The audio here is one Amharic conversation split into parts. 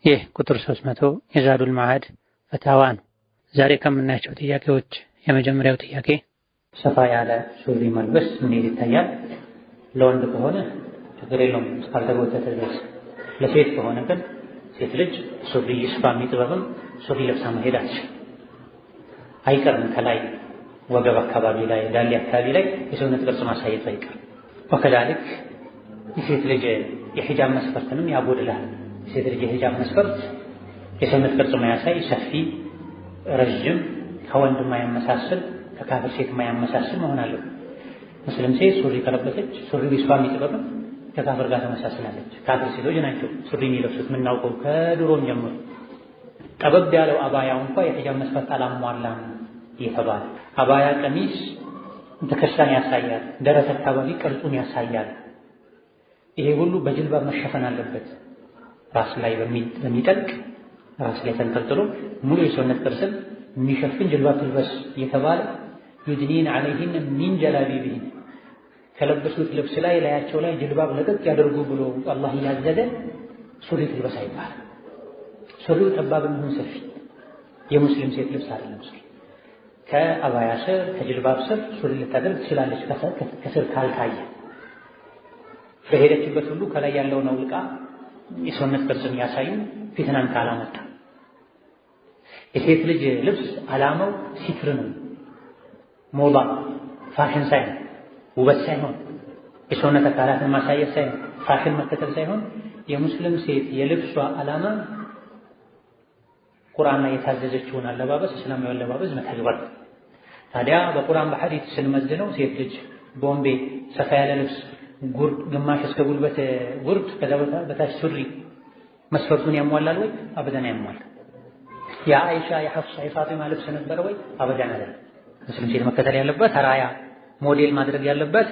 ይህ ቁጥር 300 የዛዱል መዓድ ፈታዋ ነው። ዛሬ ከምናያቸው ጥያቄዎች የመጀመሪያው ጥያቄ ሰፋ ያለ ሱሪ መልበስ እንዴት ይታያል? ለወንድ ከሆነ ችግር የለውም እስካልተጎተተ ድረስ። ለሴት ከሆነ ግን ሴት ልጅ ሱሪ ይስፋ የሚጥበብም ሱሪ ለብሳ መሄድ አትችልም። አይቀርም ከላይ ወገብ አካባቢ ላይ ዳሌ አካባቢ ላይ የሰውነት ቅርጽ ማሳየቱ አይቀርም። ወከዛልክ የሴት ልጅ የሂጃብ መስፈርትንም ያጎድላል። የሴት ልጅ የሂጃብ መስፈርት የሰውነት ቅርጽ ማያሳይ ሰፊ፣ ረዥም፣ ከወንድ ማያመሳስል ከካፍር ሴት ማያመሳስል መሆን አለበት። ሙስሊም ሴት ሱሪ ከለበሰች ሱሪ ቢስፋ የሚጥበብም ከካፍር ጋር ተመሳስላለች። ካፍር ሴቶች ናቸው ሱሪ የሚለብሱት የምናውቀው ከድሮም ጀምሮ። ጠበብ ያለው አባያው እንኳ የሂጃብ መስፈርት አላሟላም የተባለ አባያ ቀሚስ ትከሻን ያሳያል፣ ደረት አካባቢ ቅርጹን ያሳያል። ይሄ ሁሉ በጅልባብ መሸፈን አለበት። ራስ ላይ በሚጠልቅ ራስ ላይ ተንጠልጥሎ ሙሉ የሰውነት ቅርስን የሚሸፍን ጅልባብ ትልበስ እየተባለ ዩድኒን ዐለይሂን ሚን ጀላቢቢሂን ከለበሱት ልብስ ላይ ላያቸው ላይ ጅልባብ ለቀቅ ያደርጉ ብሎ አላህ እያዘዘ ሱሪ ትልበስ አይባልም። ሱሪው ጠባብ የሚሆን ሰፊ የሙስሊም ሴት ልብስ አይደለም። ሱሪ ከአባያ ስር ከጅልባብ ስር ሱሪ ልታደርግ ትችላለች፣ ከስር ካልታየ። በሄደችበት ሁሉ ከላይ ያለውን አውልቃ የሰውነት ቅርጽን ያሳዩ ፊትናን ካላመጣ። የሴት ልጅ ልብስ ዓላማው ሲትር ነው። ሞዳ ፋሽን ሳይሆን ውበት ሳይሆን የሰውነት አካላትን ማሳየት ሳይሆን ፋሽን መከተል ሳይሆን የሙስሊም ሴት የልብሷ ዓላማ ቁርአን ላይ የታዘዘችውን አለባበስ እስላማዊ አለባበስ መተግበር። ታዲያ በቁርአን በሐዲስ ስንመዝነው ሴት ልጅ ቦምቤ ሰፋ ያለ ልብስ ጉርድ ግማሽ እስከ ጉልበት ጉርድ ከዛ በታች ሱሪ መስፈርቱን ያሟላል ወይ? አበዳን ያሟላል። የአይሻ የሐፍሳ የፋጢማ ልብስ ነበር ወይ? አበዳን አይደለም። ሙስሊም ሴት መከተል ያለበት ራያ ሞዴል ማድረግ ያለበት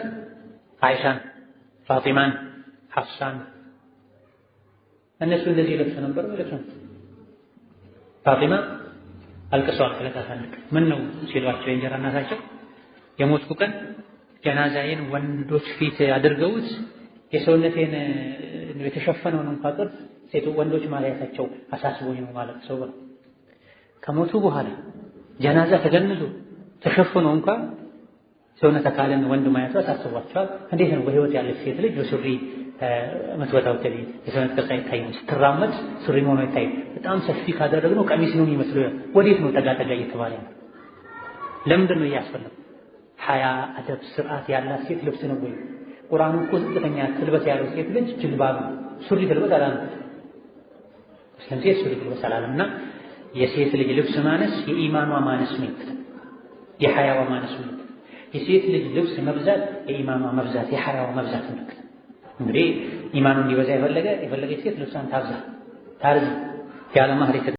አይሻን፣ ፋጢማን፣ ሐፍሳን እነሱ እንደዚህ ልብስ ነበር ወይ? ልብስ ፋጢማ አልቅሰዋል። ስለታሳንቅ ምን ነው ሲሏቸው የእንጀራ እናታቸው የሞትኩ ቀን ጀናዛዬን ወንዶች ፊት አድርገውት የሰውነቴን የተሸፈነውን እንኳን ቅርጽ ሴቱ ወንዶች ማለታቸው አሳስቦኝ ነው ማለት ሰው ከሞቱ በኋላ ጀናዛ ተገንዞ ተሸፍኖ እንኳን ሰውነት አካልን ወንድ ማየቱ አሳስቧቸዋል። እንዴት ነው በህይወት ያለች ሴት ልጅ በሱሪ መትወታው ተቤት የሰውነት ቅርጽ አይታይም፣ ስትራመድ ሱሪ መሆኑ አይታይም። በጣም ሰፊ ካደረግነው ቀሚስ ነው የሚመስለው። ወዴት ነው ጠጋ ጠጋ እየተባለ ነው? ለምንድን ነው እያስፈለገው? ሐያ አደብ ስርዓት ያላት ሴት ልብስ ነው ወይ? ቁርአኑ እኮ ዝቅተኛ ትልበስ ያለው ሴት ልጅ ጅልባብ ሱሪ ትልበስ አላለም። ሙስሊም ሴት ሱሪ ትልበስ አላለምና የሴት ልጅ ልብስ ማነስ የኢማኗ ማነስ ነው፣ የሐያዋ ማነስ ነው። የሴት ልጅ ልብስ መብዛት የኢማኗ መብዛት የሐያዋ መብዛት ነው። እንግዲህ ኢማኑ እንዲበዛ የፈለገች ሴት ልብሷን ታብዛ ታርዝ ያለ ማህር